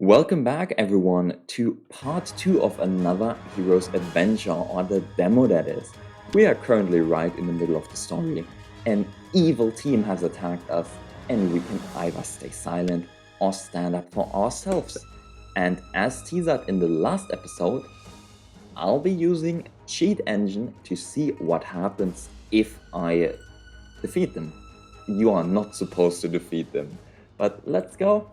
Welcome back, everyone, to part 2 of another hero's adventure, or the demo that is. We are currently right in the middle of the story. An evil team has attacked us, and we can either stay silent or stand up for ourselves. And as teased in the last episode, I'll be using Cheat Engine to see what happens if I defeat them. You are not supposed to defeat them, but let's go.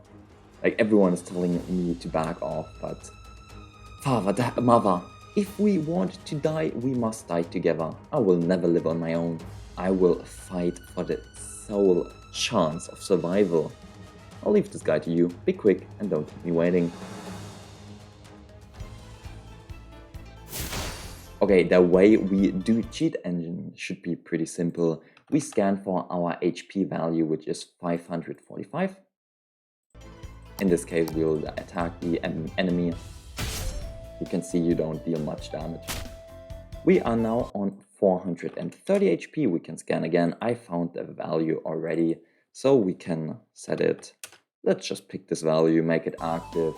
Like, everyone is telling me to back off, but father, mother, if we want to die, we must die together. I will never live on my own. I will fight for the sole chance of survival. I'll leave this guy to you. Be quick and don't keep me waiting. Okay, the way we do Cheat Engine should be pretty simple. We scan for our HP value, which is 545. In this case, we will attack the enemy. You can see you don't deal much damage. We are now on 430 HP. We can scan again. I found the value already, so we can set it. Let's just pick this value, make it active,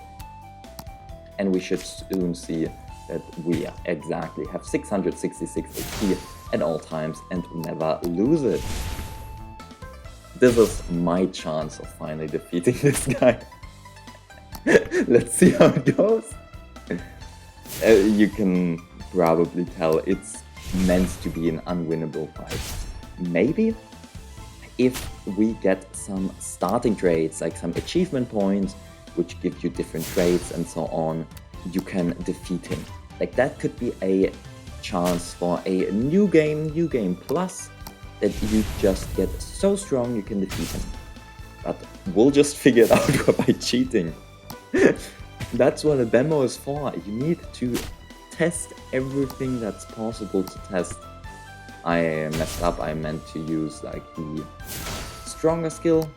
and we should soon see that we exactly have 666 HP at all times and never lose it. This is my chance of finally defeating this guy. Let's see how it goes. You can probably tell it's meant to be an unwinnable fight. Maybe if we get some starting traits, like some achievement points, which give you different traits and so on, you can defeat him. Like, that could be a chance for a new game plus, that you just get so strong you can defeat him. But we'll just figure it out by cheating. That's what a demo is for. You need to test everything that's possible to test. I messed up. I meant to use like the stronger skill.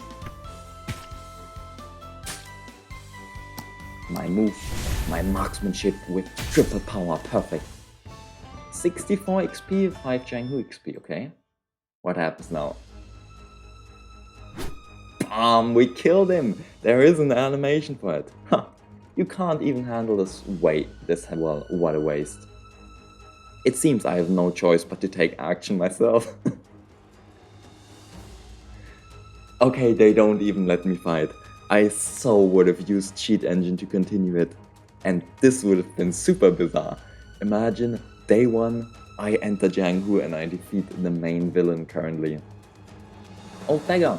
My move, my marksmanship with triple power, perfect. 64 XP, 5 Jianghu XP, okay. What happens now? Bam! We killed him! There is an animation for it. Huh. You can't even handle this weight this well. What a waste. It seems I have no choice but to take action myself. Okay, they don't even let me fight. I so would have used Cheat Engine to continue it. And this would have been super bizarre. Imagine day 1, I enter Jianghu and I defeat the main villain currently. Old beggar!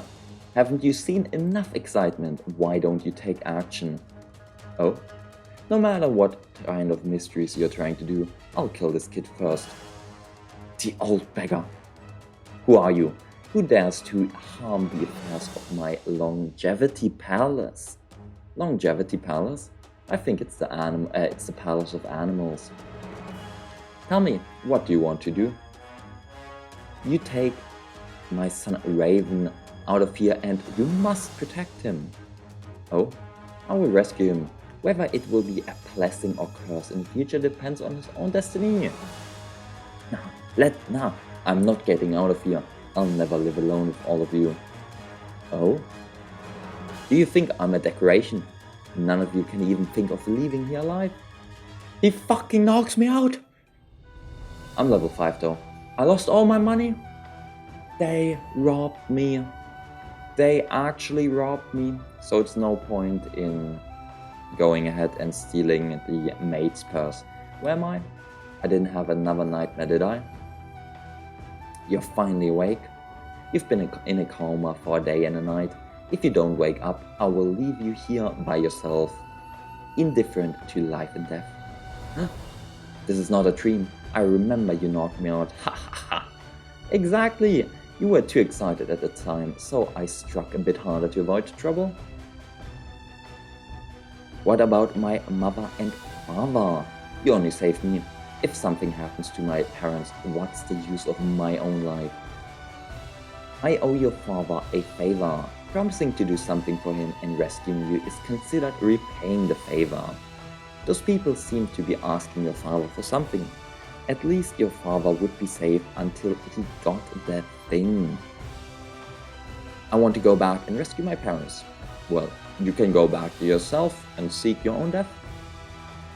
Haven't you seen enough excitement? Why don't you take action? Oh? No matter what kind of mysteries you're trying to do, I'll kill this kid first. The old beggar! Who are you? Who dares to harm the affairs of my longevity palace? Longevity palace? I think it's the palace of animals. Tell me, what do you want to do? You take my son Raven out of here, and you must protect him. Oh, I will rescue him. Whether it will be a blessing or curse in the future depends on his own destiny. Now, I'm not getting out of here. I'll never live alone with all of you. Oh? Do you think I'm a decoration? None of you can even think of leaving here alive. He fucking knocks me out! I'm level 5 though. I lost all my money. They robbed me. They actually robbed me, so it's no point in going ahead and stealing the maid's purse. Where am I? I didn't have another nightmare, did I? You're finally awake. You've been in a coma for a day and a night. If you don't wake up, I will leave you here by yourself, indifferent to life and death. Huh? This is not a dream. I remember you knocked me out. Ha ha ha! Exactly! You were too excited at the time, so I struck a bit harder to avoid trouble. What about my mother and father? You only saved me. If something happens to my parents, what's the use of my own life? I owe your father a favor. Promising to do something for him and rescuing you is considered repaying the favor. Those people seem to be asking your father for something. At least your father would be safe until he got that thing. I want to go back and rescue my parents. Well, You can go back to yourself and seek your own death.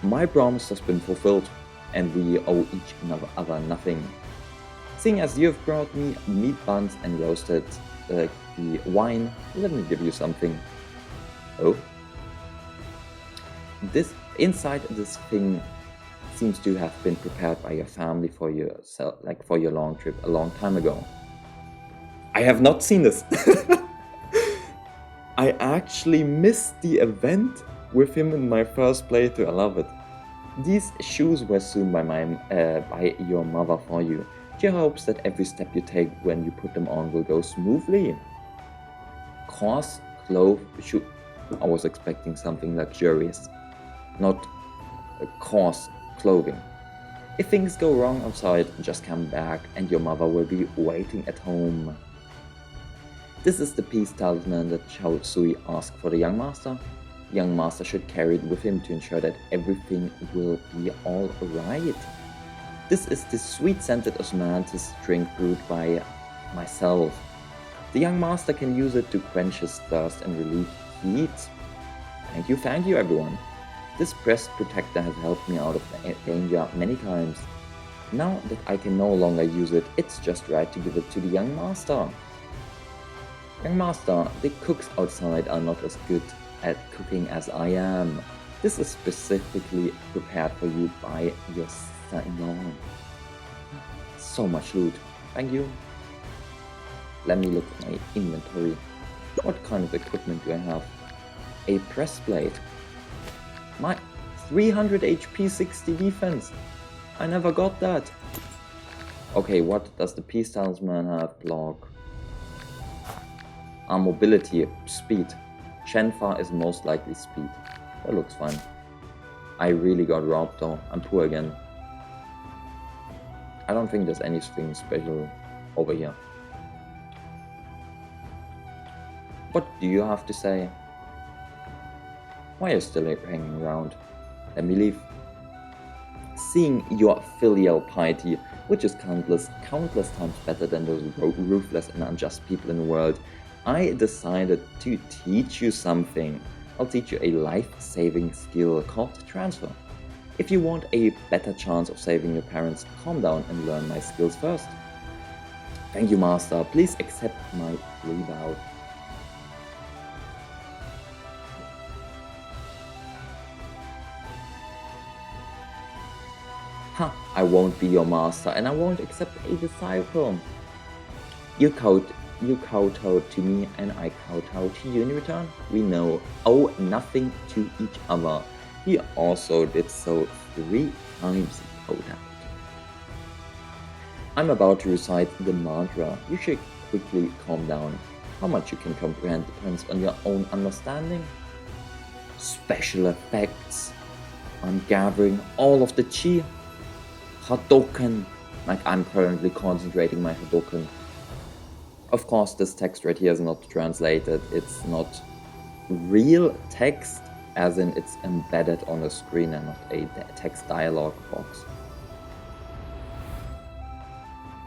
My promise has been fulfilled, and we owe each other nothing. Seeing as you have brought me meat buns and roasted the wine, let me give you something. Oh? This inside this thing seems to have been prepared by your family for yourself, like for your long trip a long time ago. I have not seen this. I actually missed the event with him in my first playthrough. I love it. These shoes were sewn by your mother for you. She hopes that every step you take when you put them on will go smoothly. Coarse clothes shoe. I was expecting something luxurious, not coarse clothing. If things go wrong outside, just come back and your mother will be waiting at home. This is the peace talisman that Xiao Sui asked for the young master. The young master should carry it with him to ensure that everything will be all right. This is the sweet-scented osmanthus drink brewed by myself. The young master can use it to quench his thirst and relieve heat. Thank you everyone. This breast protector has helped me out of danger many times. Now that I can no longer use it, it's just right to give it to the young master. Young master, the cooks outside are not as good at cooking as I am. This is specifically prepared for you by your son-in-law. So much loot. Thank you. Let me look at my inventory. What kind of equipment do I have? A press plate. My 300 HP, 60 defense. I never got that. Okay, what does the peace talisman have? Block. Mobility, speed. Shenfa is most likely speed. That looks fine. I really got robbed though. I'm poor again. I don't think there's anything special over here. What do you have to say? Why are you still hanging around? Let me leave. Seeing your filial piety, which is countless times better than those ruthless and unjust people in the world, I decided to teach you something. I'll teach you a life-saving skill called transfer. If you want a better chance of saving your parents, calm down and learn my skills first. Thank you, master. Please accept my free vow. Ha! I won't be your master and I won't accept a disciple. You kowtowed to me and I kowtowed to you in return. We owe nothing to each other. He also did so 3 times, he kowtowed. I'm about to recite the mantra. You should quickly calm down. How much you can comprehend depends on your own understanding. Special effects. I'm gathering all of the chi. Hadoken. Like I'm currently concentrating my Hadoken. Of course, this text right here is not translated. It's not real text, as in it's embedded on a screen and not a text dialogue box.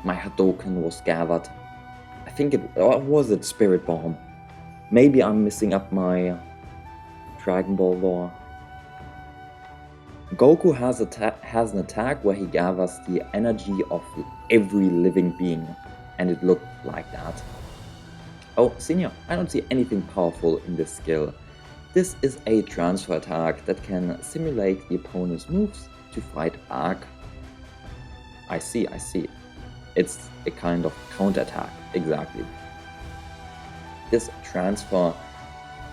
My Hadoken was gathered. I think was it Spirit Bomb? Maybe I'm missing up my Dragon Ball lore. Goku has an attack where he gathers the energy of every living being. And it looked like that. Oh, senior, I don't see anything powerful in this skill. This is a transfer attack that can simulate the opponent's moves to fight back. I see. It's a kind of counterattack, exactly. This transfer,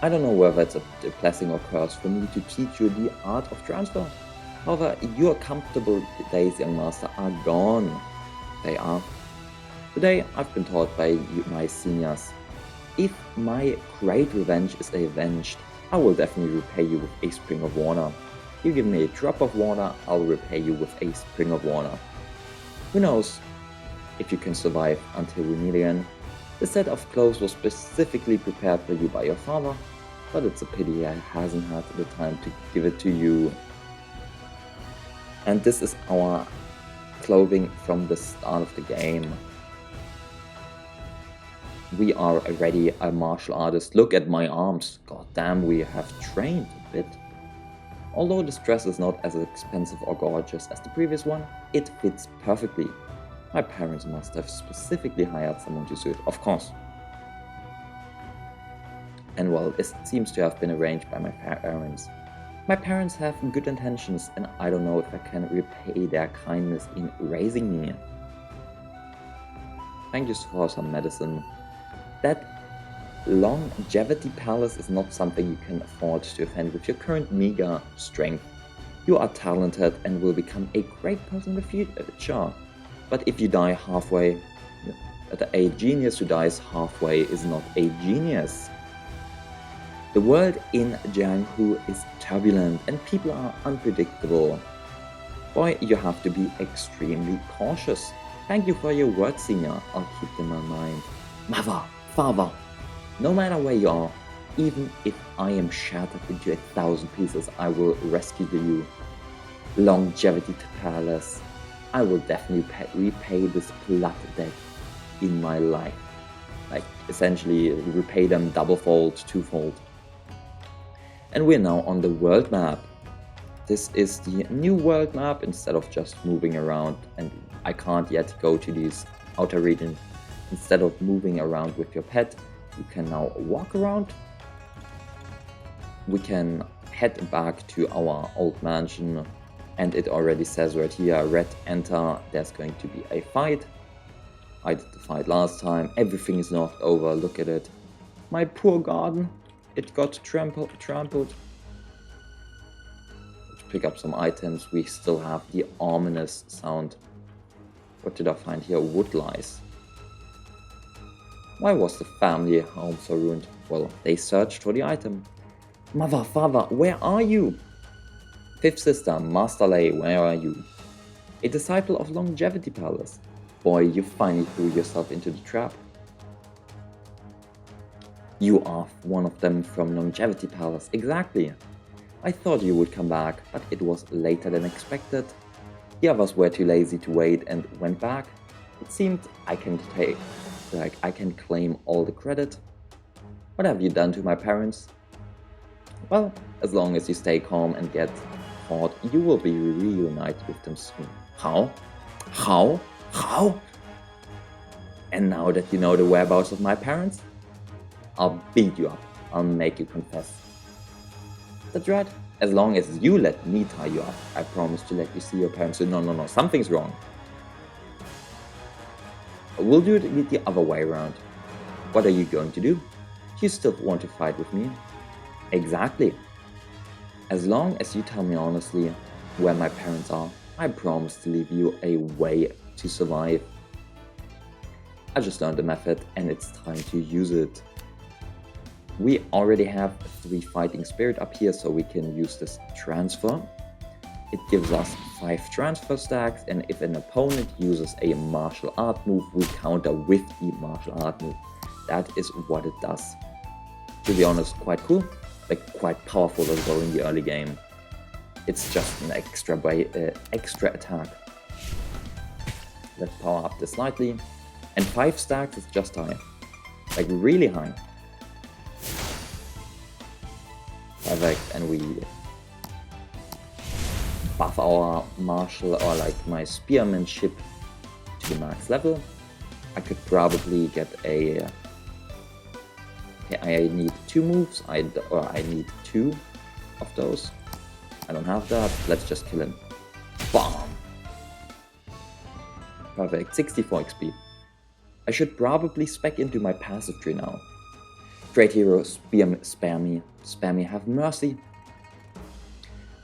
I don't know whether it's a blessing or curse for me to teach you the art of transfer. However, your comfortable days, young master, are gone. They are. Today, I've been taught by my seniors, if my great revenge is avenged, I will definitely repay you with a spring of water. You give me a drop of water, I'll repay you with a spring of water. Who knows if you can survive until we meet again. The set of clothes was specifically prepared for you by your father, but it's a pity he hasn't had the time to give it to you. And this is our clothing from the start of the game. We are already a martial artist. Look at my arms. God damn, we have trained a bit. Although this dress is not as expensive or gorgeous as the previous one, it fits perfectly. My parents must have specifically hired someone to sew it, of course. And well, this seems to have been arranged by my parents. My parents have good intentions, and I don't know if I can repay their kindness in raising me. Thank you for some medicine. That longevity palace is not something you can afford to offend with your current meager strength. You are talented and will become a great person in the future. But if you die halfway, a genius who dies halfway is not a genius. The world in Jianghu is turbulent and people are unpredictable. Boy, you have to be extremely cautious. Thank you for your words, senior. I'll keep them in mind. Mother, father, no matter where you are, even if I am shattered into 1,000 pieces, I will rescue you. Longevity Palace. I will definitely repay this blood debt in my life. Like, essentially, repay them double-fold, twofold. And we're now on the world map. This is the new world map instead of just moving around, and I can't yet go to these outer regions. Instead of moving around with your pet, you can now walk around. We can head back to our old mansion, and it already says right here, red enter, there's going to be a fight. I did the fight last time, everything is knocked over, look at it. My poor garden, it got trampled. Let's pick up some items. We still have the ominous sound. What did I find here? Wood lice. Why was the family home so ruined? Well, they searched for the item. Mother, father, where are you? Fifth sister, Master Lei, where are you? A disciple of Longevity Palace. Boy, you finally threw yourself into the trap. You are one of them from Longevity Palace, exactly. I thought you would come back, but it was later than expected. The others were too lazy to wait and went back. It seemed I can claim all the credit. What have you done to my parents? Well, as long as you stay calm and get caught, you will be reunited with them soon. How? How? How? And now that you know the whereabouts of my parents, I'll beat you up. I'll make you confess. That's right. As long as you let me tie you up, I promise to let you see your parents. No, something's wrong. We'll do it the other way around. What are you going to do? You still want to fight with me? Exactly. As long as you tell me honestly where my parents are, I promise to leave you a way to survive. I just learned the method and it's time to use it. We already have 3 fighting spirit up here, so we can use this transfer. It gives us 5 transfer stacks, and if an opponent uses a martial art move, we counter with the martial art move. That is what it does. To be honest, quite cool, like quite powerful as well in the early game. It's just an extra attack. Let's power up this slightly. And 5 stacks is just high, like really high. Perfect, and we buff our martial or like my spearmanship to the max level. I could probably get a. I need 2 moves. I need 2 of those. I don't have that. Let's just kill him. Bomb. Perfect. 64 XP. I should probably spec into my passive tree now. Great hero, spare me, have mercy.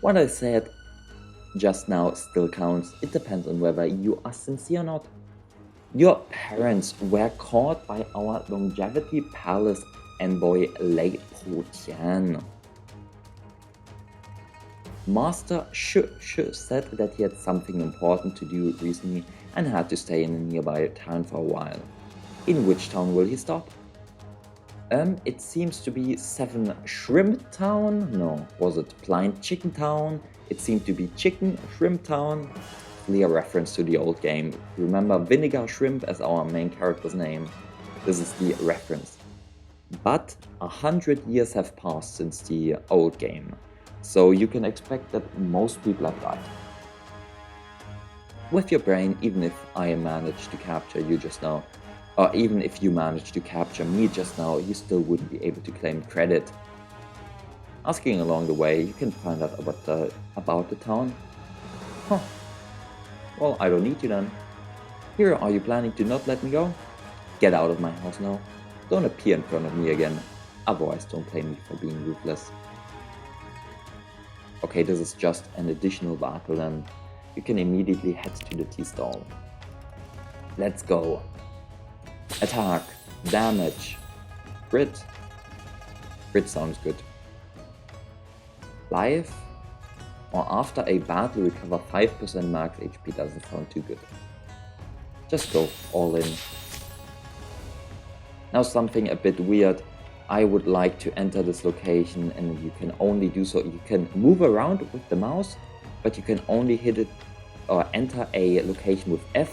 What I said just now still counts. It depends on whether you are sincere or not. Your parents were caught by our Longevity Palace envoy Lei Protian. Master Shouge said that he had something important to do recently and had to stay in a nearby town for a while. In which town will he stop? It seems to be 7 Shrimp Town. No, was it Blind Chicken Town? It seemed to be Chicken Shrimp Town. Clear reference to the old game. Remember Vinegar Shrimp as our main character's name. This is the reference. But 100 years have passed since the old game, so you can expect that most people have died. With your brain, even if I managed to capture you just now, or even if you managed to capture me just now, you still wouldn't be able to claim credit. Asking along the way, you can find out about the town. Huh. Well, I don't need you then. Here, are you planning to not let me go? Get out of my house now. Don't appear in front of me again, otherwise don't blame me for being ruthless. Okay, this is just an additional battle then. You can immediately head to the tea stall. Let's go. Attack, damage, crit. Crit sounds good. Life, or after a battle recover 5% max HP doesn't sound too good. Just go all in. Now something a bit weird. I would like to enter this location and you can only do so. You can move around with the mouse, but you can only hit it or enter a location with F,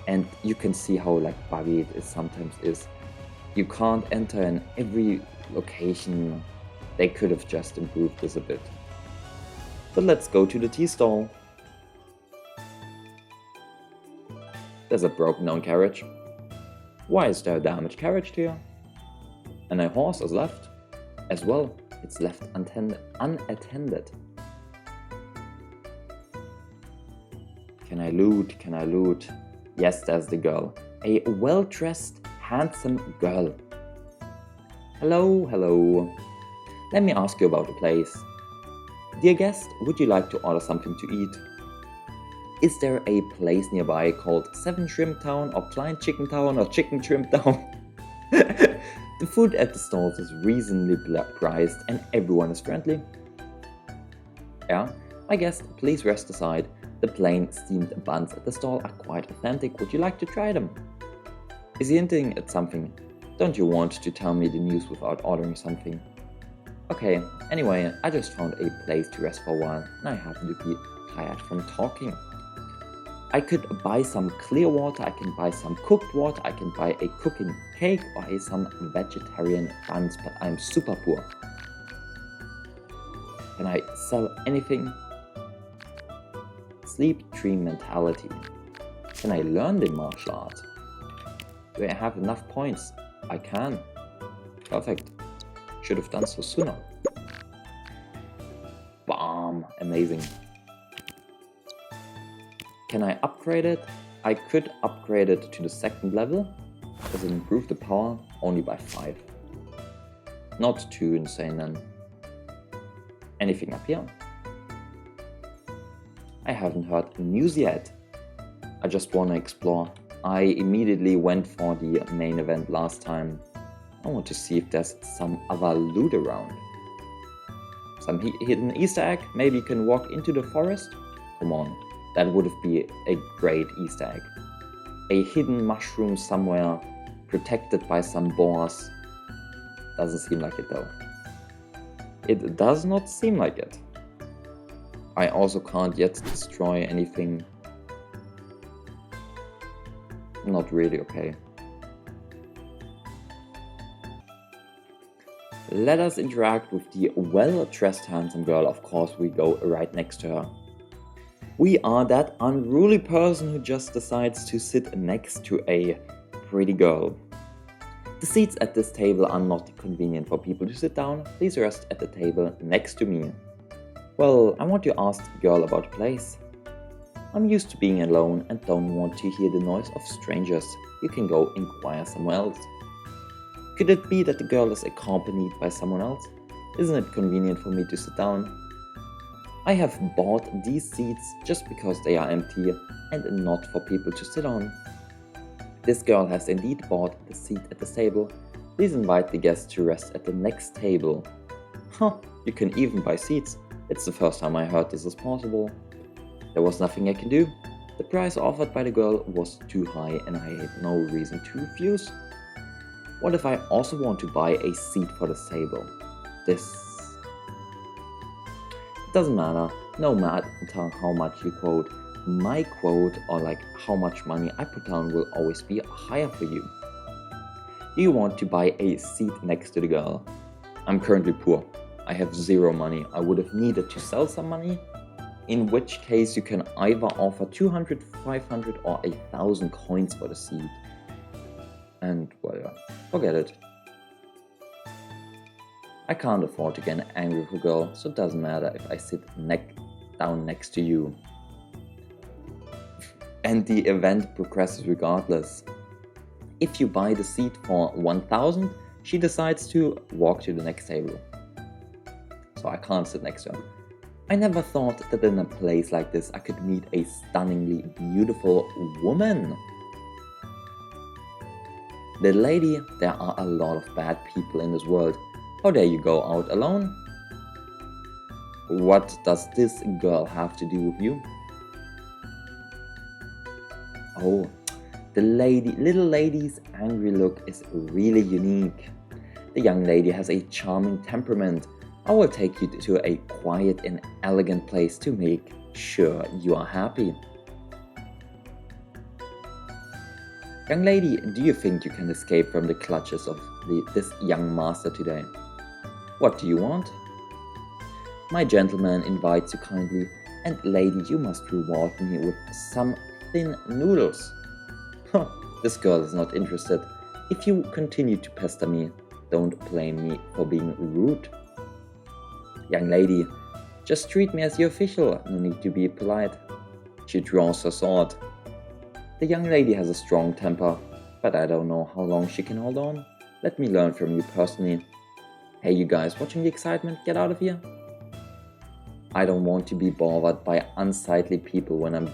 and you can see how like buggy it sometimes is. You can't enter in every location. They could have just improved this a bit. But let's go to the tea stall. There's a broken down carriage. Why is there a damaged carriage here? And a horse is left. As well, it's left unattended. Can I loot? Can I loot? Yes, there's the girl. A well-dressed, handsome girl. Hello, hello. Let me ask you about the place. Dear guest, would you like to order something to eat? Is there a place nearby called 7 Shrimp Town or Blind Chicken Town or Chicken Shrimp Town? The food at the stalls is reasonably priced and everyone is friendly. Yeah, my guest, please rest aside. The plain steamed buns at the stall are quite authentic. Would you like to try them? Is he hinting at something? Don't you want to tell me the news without ordering something? Okay, anyway, I just found a place to rest for a while and I happen to be tired from talking. I could buy some clear water, I can buy some cooked water, I can buy a cooking cake or some vegetarian buns, but I'm super poor. Can I sell anything? Sleep Dream Mentality. Can I learn the martial art? Do I have enough points? I can. Perfect. Should have done so sooner. Bam! Amazing. Can I upgrade it? I could upgrade it to the 2nd level. Does it improve the power? Only by 5. Not too insane then. Anything up here? I haven't heard news yet. I just wanna explore. I immediately went for the main event last time. I want to see if there's some other loot around. Some hidden Easter egg? Maybe you can walk into the forest? Come on. That would be a great Easter egg. A hidden mushroom somewhere, protected by some boars. Doesn't seem like it though. It does not seem like it. I also can't yet destroy anything. Not really, okay. Let us interact with the well-dressed handsome girl. Of course, we go right next to her. We are that unruly person who just decides to sit next to a pretty girl. The seats at this table are not convenient for people to sit down. Please rest at the table next to me. Well, I want to ask the girl about the place. I'm used to being alone and don't want to hear the noise of strangers. You can go inquire somewhere else. Could it be that the girl is accompanied by someone else? Isn't it convenient for me to sit down? I have bought these seats just because they are empty and not for people to sit on. This girl has indeed bought the seat at the table. Please invite the guests to rest at the next table. Huh, you can even buy seats. It's the first time I heard this is possible. There was nothing I can do. The price offered by the girl was too high and I had no reason to refuse. What if I also want to buy a seat for this table? It doesn't matter, no matter how much you quote. My quote or like how much money I put down will always be higher for you. Do you want to buy a seat next to the girl? I'm currently poor. I have 0 money. I would have needed to sell some money, in which case you can either offer 200, 500 or 1,000 coins for the seat. And well, yeah, forget it. I can't afford to get angry with a girl, so it doesn't matter if I sit down next to you. And the event progresses regardless. If you buy the seat for 1,000, she decides to walk to the next table. So I can't sit next to her. I never thought that in a place like this I could meet a stunningly beautiful woman. Little lady, there are a lot of bad people in this world. How dare you go out alone? What does this girl have to do with you? Oh, the little lady's angry look is really unique. The young lady has a charming temperament. I will take you to a quiet and elegant place to make sure you are happy. Young lady, do you think you can escape from the clutches of this young master today? What do you want? My gentleman invites you kindly, and lady, you must reward me with some thin noodles. This girl is not interested. If you continue to pester me, don't blame me for being rude. Young lady, just treat me as your official, no need to be polite. She draws her sword. The young lady has a strong temper, but I don't know how long she can hold on. Let me learn from you personally. Hey you guys, watching the excitement, get out of here. I don't want to be bothered by unsightly people when I'm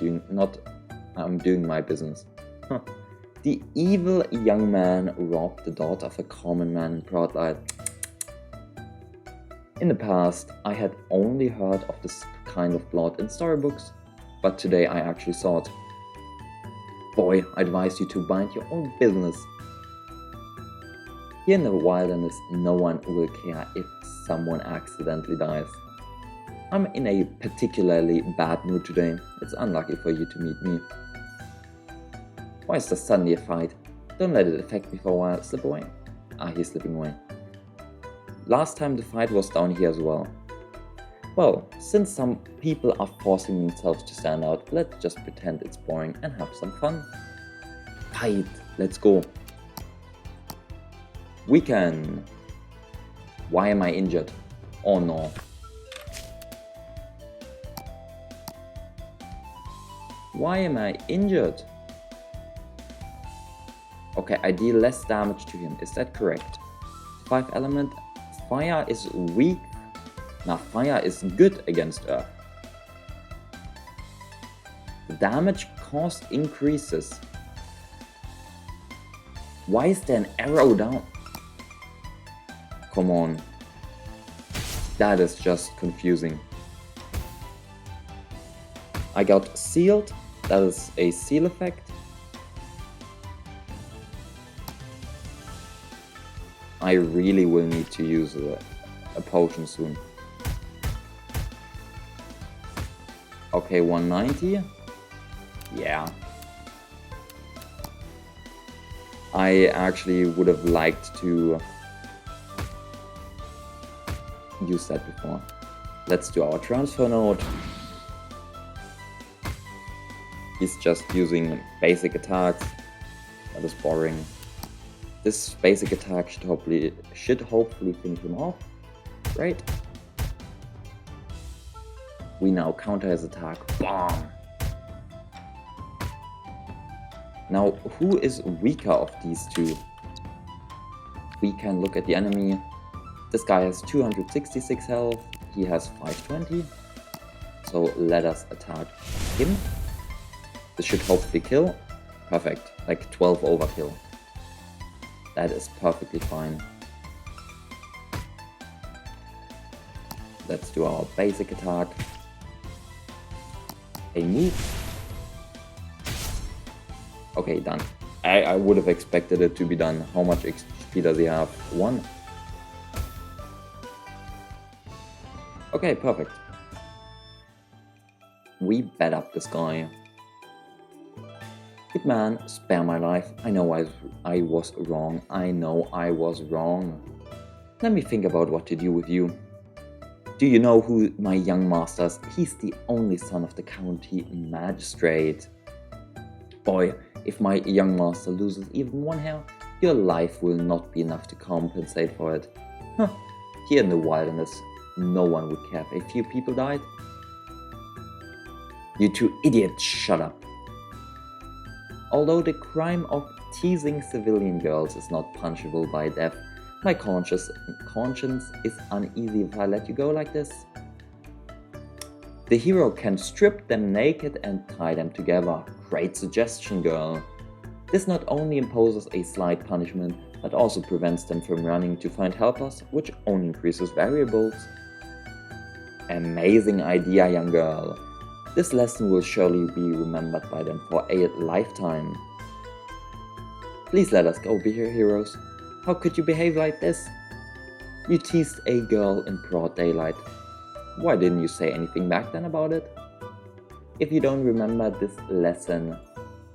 doing my business. The evil young man robbed the daughter of a common man in broad light. In the past, I had only heard of this kind of blood in storybooks, but today I actually saw it. Boy, I advise you to mind your own business. Here in the wilderness, no one will care if someone accidentally dies. I'm in a particularly bad mood today. It's unlucky for you to meet me. Why is there suddenly a fight? Don't let it affect me for a while. Slip away. He's slipping away. Last time the fight was down here as well. Well, since some people are forcing themselves to stand out, let's just pretend it's boring and have some fun. Fight! Let's go! We can... Why am I injured? Oh no. Why am I injured? Okay, I deal less damage to him, is that correct? 5 element, fire is weak. Now fire is good against earth. The damage cost increases. Why is there an arrow down? Come on. That is just confusing. I got sealed. That is a seal effect. I really will need to use a potion soon. Okay, 190. Yeah. I actually would have liked to use that before. Let's do our transfer node. He's just using basic attacks. That is boring. This basic attack should hopefully finish him off. Right? We now counter his attack. Bam! Now, who is weaker of these two? We can look at the enemy. This guy has 266 health. He has 520. So let us attack him. This should hopefully kill. Perfect. Like 12 overkill. That is perfectly fine. Let's do our basic attack. A move. Okay, done. I would have expected it to be done. How much XP does he have? 1. Okay, perfect. We bet up this guy. Good man, spare my life. I know I was wrong. I know I was wrong. Let me think about what to do with you. Do you know who my young master is? He's the only son of the county magistrate. Boy, if my young master loses even one hair, your life will not be enough to compensate for it. Huh. Here in the wilderness, no one would care if a few people died. You two idiots, shut up. Although the crime of teasing civilian girls is not punishable by death, my conscience is uneasy if I let you go like this. The hero can strip them naked and tie them together. Great suggestion, girl. This not only imposes a slight punishment, but also prevents them from running to find helpers, which only increases variables. Amazing idea, young girl. This lesson will surely be remembered by them for a lifetime. Please let us go, be heroes. How could you behave like this? You teased a girl in broad daylight. Why didn't you say anything back then about it? If you don't remember this lesson,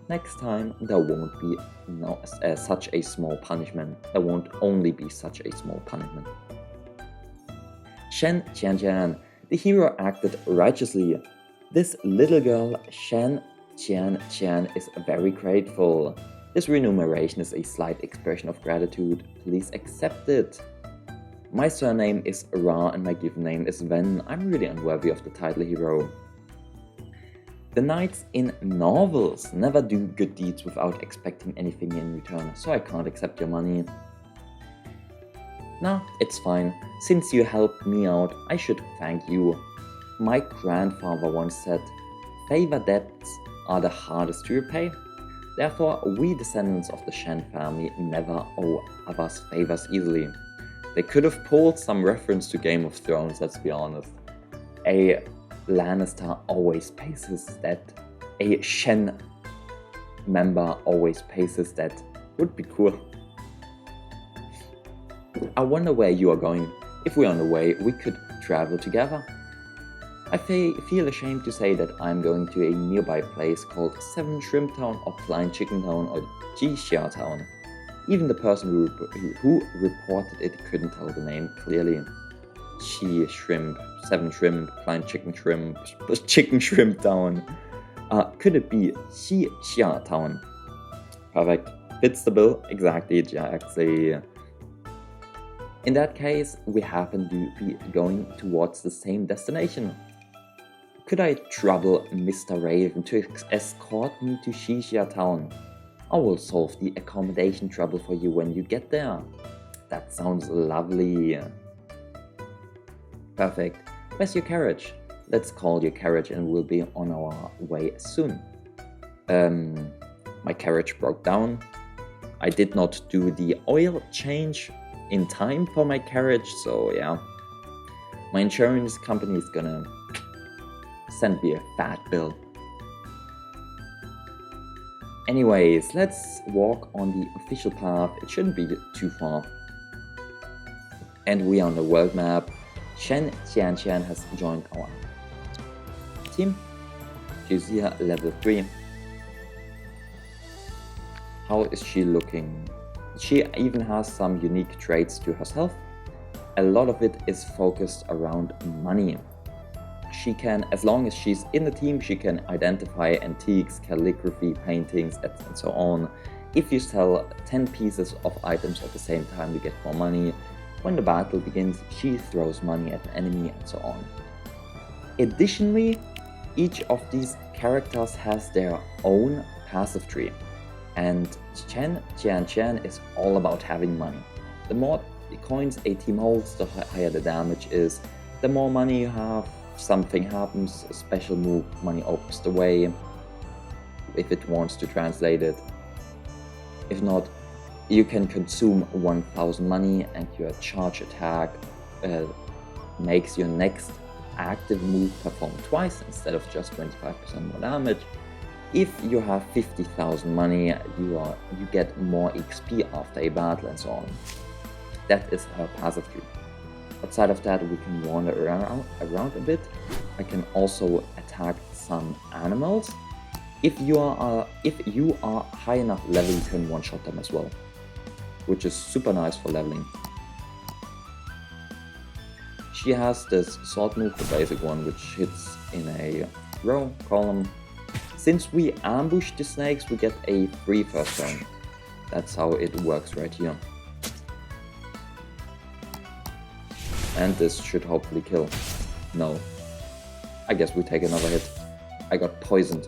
next time there won't be such a small punishment. There won't only be such a small punishment. Shen Qian, the hero acted righteously. This little girl, Shen Qian, is very grateful. This remuneration is a slight expression of gratitude. Please accept it. My surname is Ra and my given name is Wen. I'm really unworthy of the title hero. The knights in novels never do good deeds without expecting anything in return, so I can't accept your money. Nah, it's fine. Since you helped me out, I should thank you. My grandfather once said, favor debts are the hardest to repay. Therefore, we descendants of the Shen family never owe others favors easily. They could have pulled some reference to Game of Thrones, let's be honest. A Lannister always pays his debt. A Shen member always pays his debt. Would be cool. I wonder where you are going. If we're on the way, we could travel together. I feel ashamed to say that I'm going to a nearby place called Seven Shrimp Town or Flying Chicken Town or Qixia Town. Even the person who reported it couldn't tell the name clearly. Shrimp, Seven Shrimp, Flying Chicken Shrimp, Chicken Shrimp Town. Could it be Qixia Town? Perfect. Fits the bill? Exactly. In that case, we happen to be going towards the same destination. Could I trouble Mr. Raven to escort me to Qixia Town? I will solve the accommodation trouble for you when you get there. That sounds lovely. Perfect. Where's your carriage? Let's call your carriage and we'll be on our way soon. My carriage broke down. I did not do the oil change in time for my carriage, so yeah. My insurance company is gonna send me a fat bill. Anyways, let's walk on the official path. It shouldn't be too far. And we are on the world map. Shen Qian has joined our team. Qixia level 3. How is she looking? She even has some unique traits to herself. A lot of it is focused around money. She can, as long as she's in the team, she can identify antiques, calligraphy, paintings, and so on. If you sell 10 pieces of items at the same time, you get more money. When the battle begins, she throws money at the enemy and so on. Additionally, each of these characters has their own passive tree. And Shen Qian is all about having money. The more coins a team holds, the higher the damage is. The more money you have, something happens, a special move, money opens the way, if it wants to translate it. If not, you can consume 1000 money and your charge attack makes your next active move perform twice instead of just 25% more damage. If you have 50,000 money, you get more XP after a battle and so on. That is her passive tree. Outside of that, we can wander around a bit. I can also attack some animals. If you are high enough level, you can one-shot them as well, which is super nice for leveling. She has this sword move, the basic one, which hits in a row, column. Since we ambush the snakes, we get a free first turn. That's how it works right here. And this should hopefully kill. No. I guess we take another hit. I got poisoned.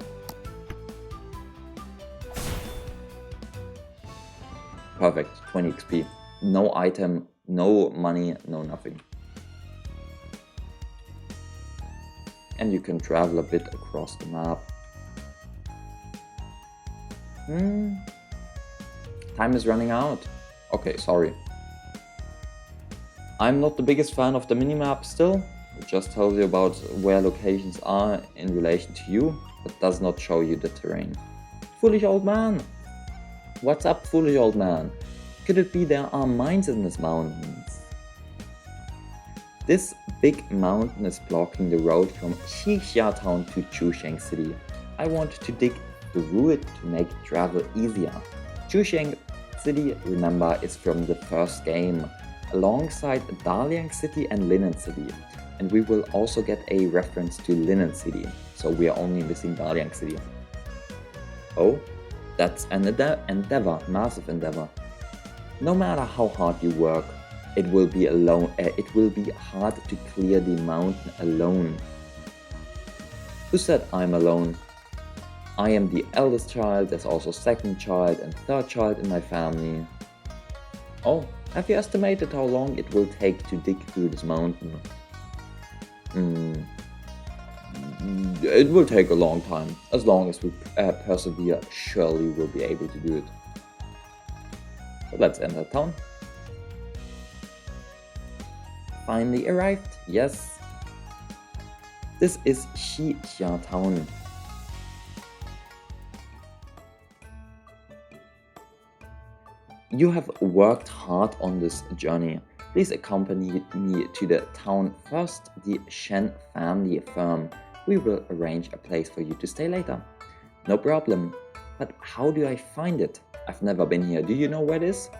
Perfect, 20 XP. No item, no money, no nothing. And you can travel a bit across the map. Time is running out. Okay, sorry. I'm not the biggest fan of the minimap still. It just tells you about where locations are in relation to you, but does not show you the terrain. Foolish old man! What's up, foolish old man? Could it be there are mines in these mountains? This big mountain is blocking the road from Qixia town to Qixia city. I want to dig through it to make travel easier. Qixia city, remember, is from the first game, alongside Dalian city and Linen city. And we will also get a reference to Linen city, so we are only missing Dalian city. Oh, that's an endeavor, massive endeavor. No matter how hard you work, it will be hard to clear the mountain alone. Who said I'm alone? I am the eldest child, there's also second child and third child in my family. Oh, have you estimated how long it will take to dig through this mountain? It will take a long time. As long as we persevere, surely we'll be able to do it. So let's enter town. Finally arrived, yes. This is Qixia town. You have worked hard on this journey. Please accompany me to the town first, the Shen family firm. We will arrange a place for you to stay later. No problem. But how do I find it? I've never been here. Do you know where it is?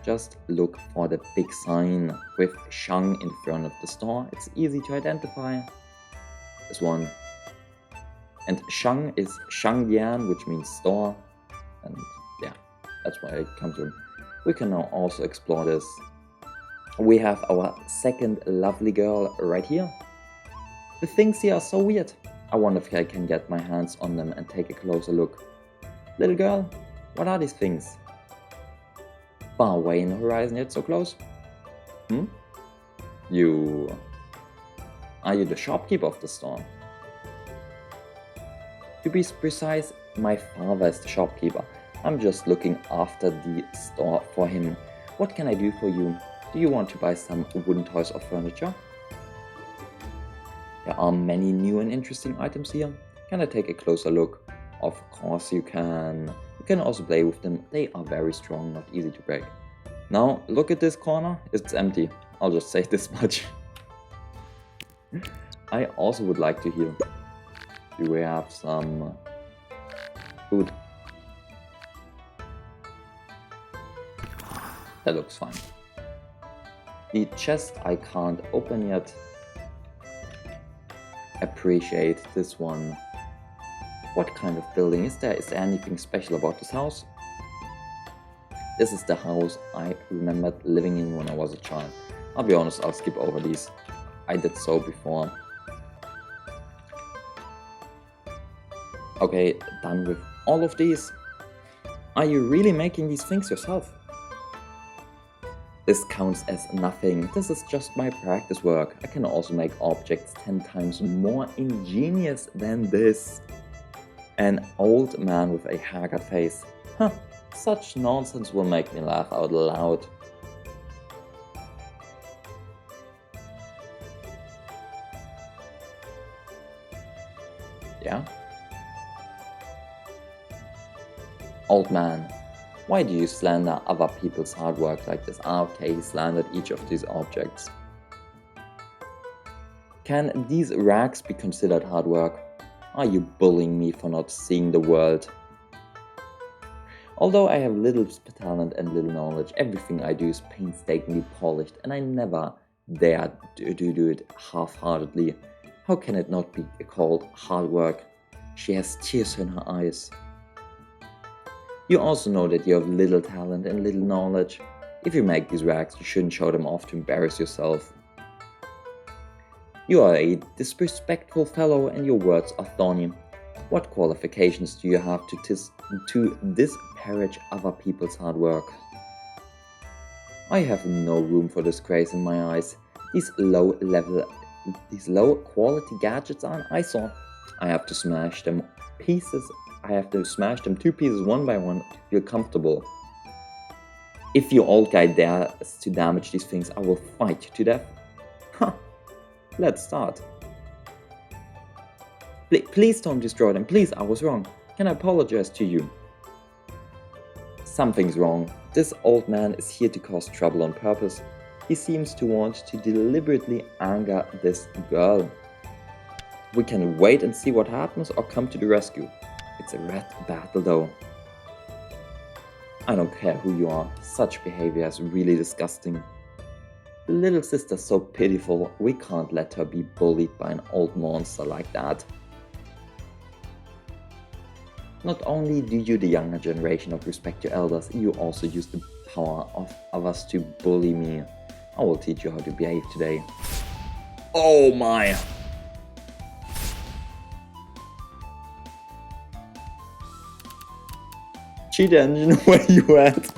Just look for the big sign with Shang in front of the store. It's easy to identify. This one. And Shang is Shangdian, which means store. And yeah, that's why I come to. We can now also explore this. We have our second lovely girl right here. The things here are so weird. I wonder if I can get my hands on them and take a closer look. Little girl, what are these things? Far away in the horizon, yet so close. Are you the shopkeeper of the store? To be precise, my father is the shopkeeper. I'm just looking after the store for him. What can I do for you? Do you want to buy some wooden toys or furniture? There are many new and interesting items here. Can I take a closer look? Of course you can. You can also play with them. They are very strong, not easy to break. Now look at this corner. It's empty. I'll just say this much. I also would like to heal. Do we have some food? That looks fine. The chest I can't open yet. Appreciate this one. What kind of building is there? Is there anything special about this house? This is the house I remembered living in when I was a child. I'll be honest, I'll skip over these. I did so before. Okay, done with all of these. Are you really making these things yourself? This counts as nothing. This is just my practice work. I can also make objects 10 times more ingenious than this. An old man with a haggard face. Huh, such nonsense will make me laugh out loud. Yeah? Old man. Why do you slander other people's hard work like this? Okay, he slandered each of these objects. Can these rags be considered hard work? Are you bullying me for not seeing the world? Although I have little talent and little knowledge, everything I do is painstakingly polished, and I never dare to do it half-heartedly. How can it not be called hard work? She has tears in her eyes. You also know that you have little talent and little knowledge. If you make these rags, you shouldn't show them off to embarrass yourself. You are a disrespectful fellow and your words are thorny. What qualifications do you have to disparage other people's hard work? I have no room for disgrace in my eyes. These low quality gadgets are an eyesore. I have to smash them to pieces one by one to feel comfortable. If your old guy dares to damage these things, I will fight you to death. Huh. Let's start. Please don't destroy them. Please, I was wrong. Can I apologize to you? Something's wrong. This old man is here to cause trouble on purpose. He seems to want to deliberately anger this girl. We can wait and see what happens or come to the rescue. It's a red battle though. I don't care who you are. Such behavior is really disgusting. The little sister's so pitiful, we can't let her be bullied by an old monster like that. Not only do you, the younger generation, not respect your elders, you also use the power of others to bully me. I will teach you how to behave today. Oh my! Cheat engine, where you at?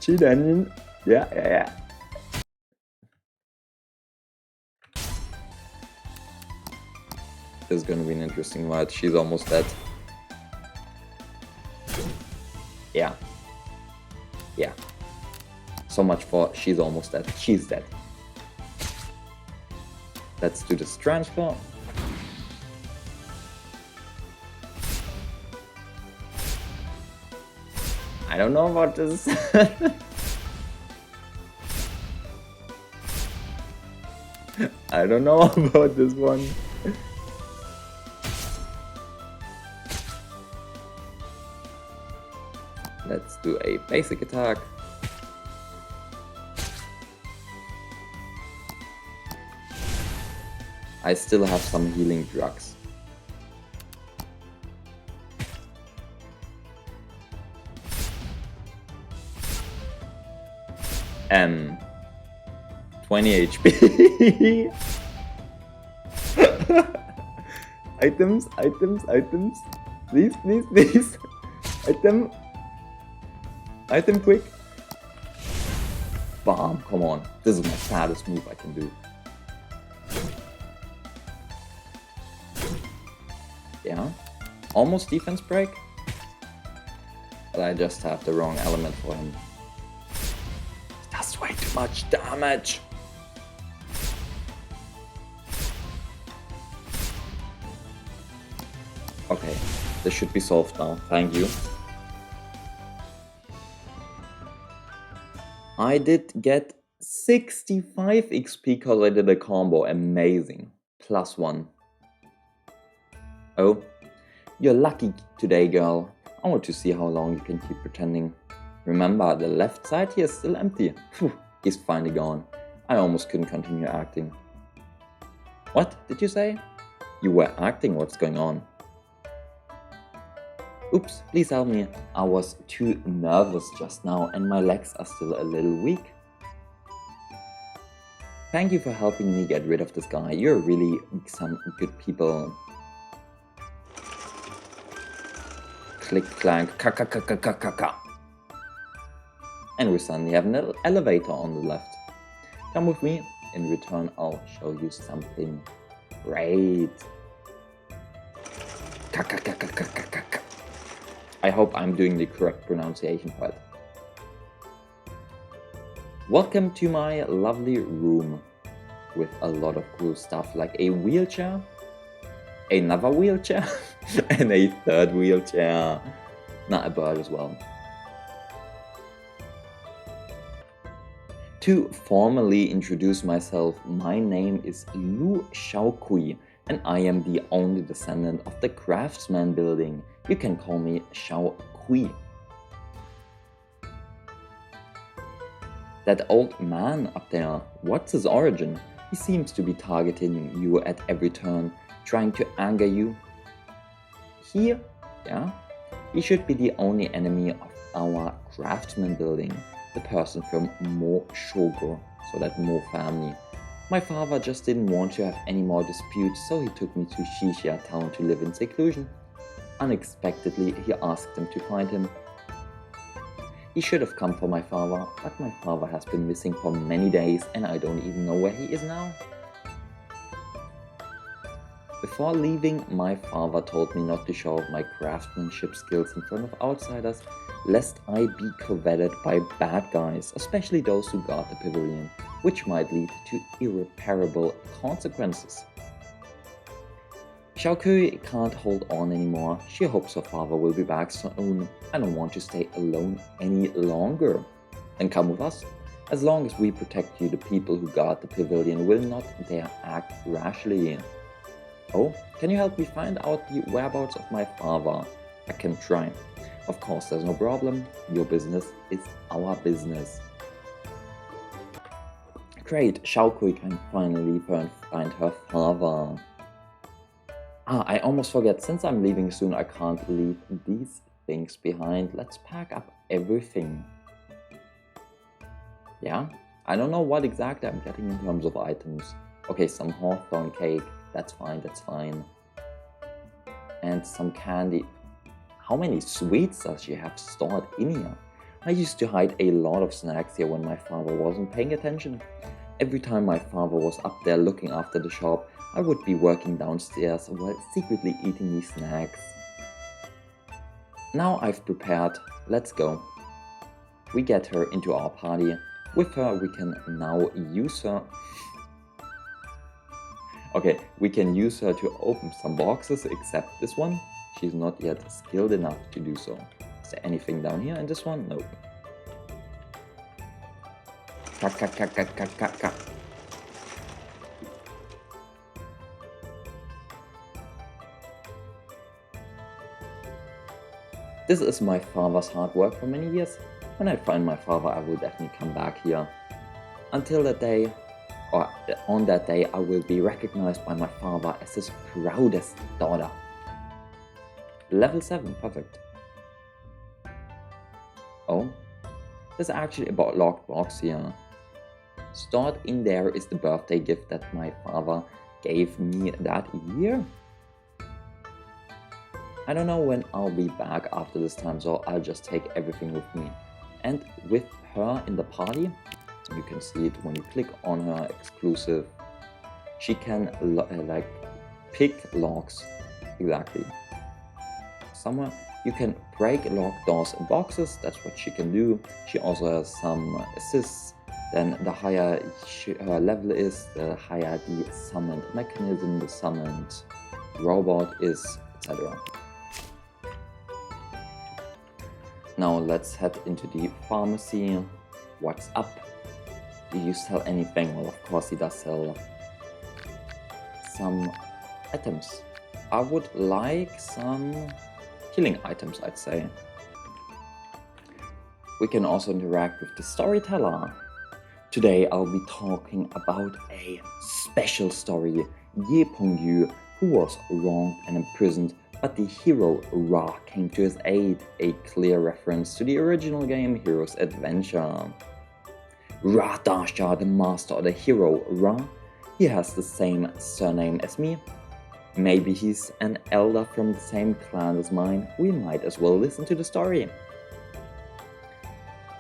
Cheat engine? Yeah. This is gonna be an interesting fight. She's almost dead. Yeah. So much for she's almost dead. She's dead. Let's do this transfer. I don't know about this. I don't know about this one. Let's do a basic attack. I still have some healing drugs. M. 20 HP. Items. Please. Item quick. Bam, come on. This is my saddest move I can do. Yeah. Almost defense break. But I just have the wrong element for him. That's way too much damage. Okay, this should be solved now. Thank you. I did get 65 XP because I did a combo. Amazing. +1. Oh, you're lucky today, girl. I want to see how long you can keep pretending. Remember, the left side here is still empty. Phew, he's finally gone. I almost couldn't continue acting. What did you say? You were acting? What's going on? Oops, please help me. I was too nervous just now and my legs are still a little weak. Thank you for helping me get rid of this guy. You're really some good people. Click, clank, ka. And we suddenly have an elevator on the left. Come with me. In return, I'll show you something great. Ka. I hope I'm doing the correct pronunciation for it. Welcome to my lovely room with a lot of cool stuff like a wheelchair, another wheelchair, and a third wheelchair. Not a bird as well. To formally introduce myself, my name is Mo Shouge, and I am the only descendant of the craftsman building. You can call me Shao Kui. That old man up there, what's his origin? He seems to be targeting you at every turn, trying to anger you. Here, yeah, he should be the only enemy of our craftsman building, the person from Mo Shouge, so that Mo family. My father just didn't want to have any more disputes, so he took me to Qixia town to live in seclusion. Unexpectedly, he asked them to find him. He should have come for my father, but my father has been missing for many days and I don't even know where he is now. Before leaving, my father told me not to show off my craftsmanship skills in front of outsiders, lest I be coveted by bad guys, especially those who guard the pavilion, which might lead to irreparable consequences. Xiaokui can't hold on anymore. She hopes her father will be back soon. I don't want to stay alone any longer. Then come with us. As long as we protect you, the people who guard the pavilion will not dare act rashly. Oh, can you help me find out the whereabouts of my father? I can try. Of course, there's no problem. Your business is our business. Great, Xiaokui can finally find her father. I almost forget, since I'm leaving soon, I can't leave these things behind. Let's pack up everything. Yeah, I don't know what exactly I'm getting in terms of items. Okay, some hawthorn cake, that's fine. And some candy. How many sweets does she have stored in here? I used to hide a lot of snacks here when my father wasn't paying attention. Every time my father was up there looking after the shop, I would be working downstairs while secretly eating these snacks. Now I've prepared, let's go. We get her into our party. With her we can now use her. Okay, we can use her to open some boxes except this one. She's not yet skilled enough to do so. Is there anything down here in this one? Nope. Ka. This is my father's hard work for many years. When I find my father, I will definitely come back here. Until that day, or on that day, I will be recognized by my father as his proudest daughter. Level 7, perfect. Oh, there's actually a locked box here. Stored in there is the birthday gift that my father gave me that year. I don't know when I'll be back after this time, so I'll just take everything with me. And with her in the party, you can see it when you click on her exclusive, she can like pick locks, exactly. Somewhere you can break locked doors and boxes, that's what she can do. She also has some assists. Then the higher her level is, the higher the summoned mechanism, the summoned robot is, etc. Now let's head into the pharmacy. What's up? Do you sell anything? Well, of course he does sell some items. I would like some healing items, I'd say. We can also interact with the storyteller. Today I'll be talking about a special story, Ye Pengyu, who was wronged and imprisoned, but the hero Ra came to his aid, a clear reference to the original game Hero's Adventure. Ra Dasha, the master of the hero Ra, he has the same surname as me. Maybe he's an elder from the same clan as mine. We might as well listen to the story.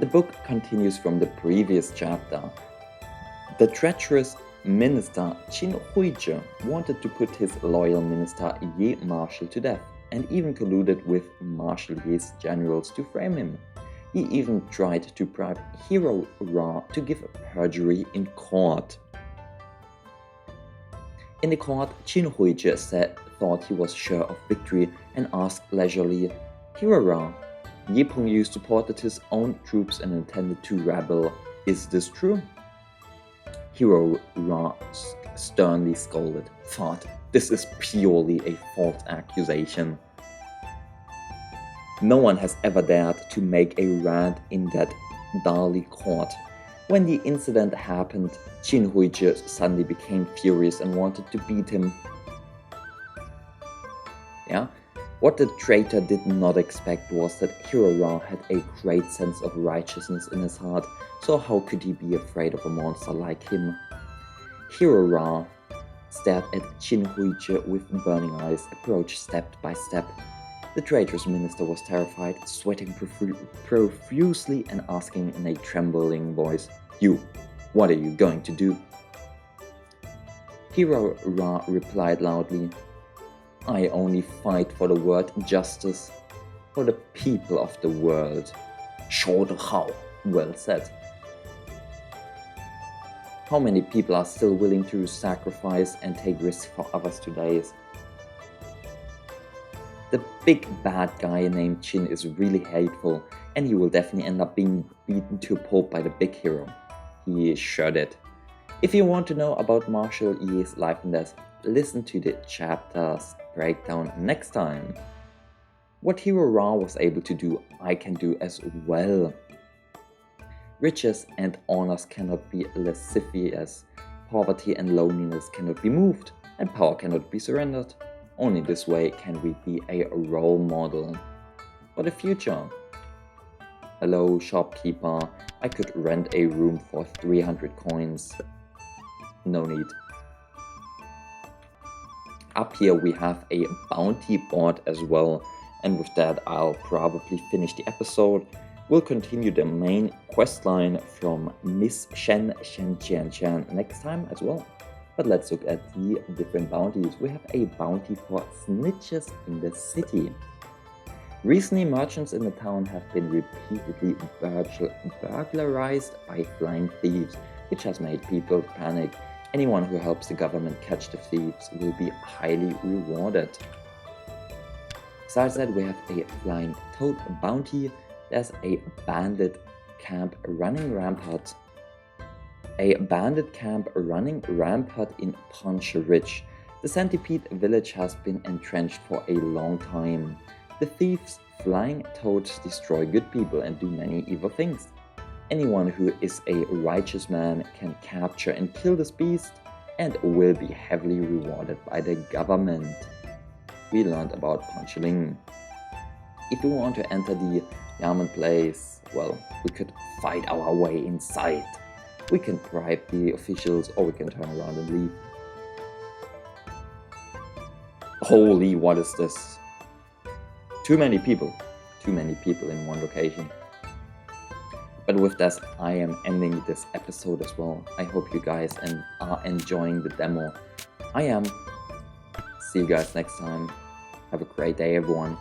The book continues from the previous chapter. The treacherous minister Qin Huizhi wanted to put his loyal minister Ye Marshal to death, and even colluded with Marshal Ye's generals to frame him. He even tried to bribe hero Ra to give perjury in court. In the court, Qin Huizhi thought he was sure of victory and asked leisurely, "Hero Ra, Ye Pengyu supported his own troops and intended to rebel. Is this true?" Hero Ra sternly scolded, "Thought, This is purely a false accusation. No one has ever dared to make a rant in that Dali court. When the incident happened, Qin Huizhi suddenly became furious and wanted to beat him. Yeah? What the traitor did not expect was that Hero Ra had a great sense of righteousness in his heart, so how could he be afraid of a monster like him? Hero Ra stared at Qin Huizhi with burning eyes, approached step by step. The traitor's minister was terrified, sweating profusely and asking in a trembling voice, "You, what are you going to do?" Hero Ra replied loudly, "I only fight for the word justice, for the people of the world." How well said. How many people are still willing to sacrifice and take risks for others today? The big bad guy named Qin is really hateful, and he will definitely end up being beaten to a pulp by the big hero. He sure did. If you want to know about Martial Yi's life and death, listen to the chapters breakdown next time. What Hero Ra was able to do, I can do as well. Riches and honors cannot be lascivious, poverty and loneliness cannot be moved, and power cannot be surrendered. Only this way can we be a role model for the future. Hello, shopkeeper, I could rent a room for 300 coins. No need. Up here we have a bounty board as well, and with that I'll probably finish the episode. We'll continue the main questline from Miss Shen next time as well. But let's look at the different bounties. We have a bounty for snitches in the city. Recently, merchants in the town have been repeatedly burglarized by flying thieves, which has made people panic. Anyone who helps the government catch the thieves will be highly rewarded. Besides that, we have a flying toad bounty. There's a bandit camp running rampart. A bandit camp running rampart in Punch Ridge. The centipede village has been entrenched for a long time. The thieves' flying toads destroy good people and do many evil things. Anyone who is a righteous man can capture and kill this beast and will be heavily rewarded by the government. We learned about Punchling. If we want to enter the Yamen place, well, we could fight our way inside. We can bribe the officials or we can turn around and leave. Holy, what is this? Too many people in one location. But with that, I am ending this episode as well. I hope you guys are enjoying the demo. I am. See you guys next time. Have a great day, everyone.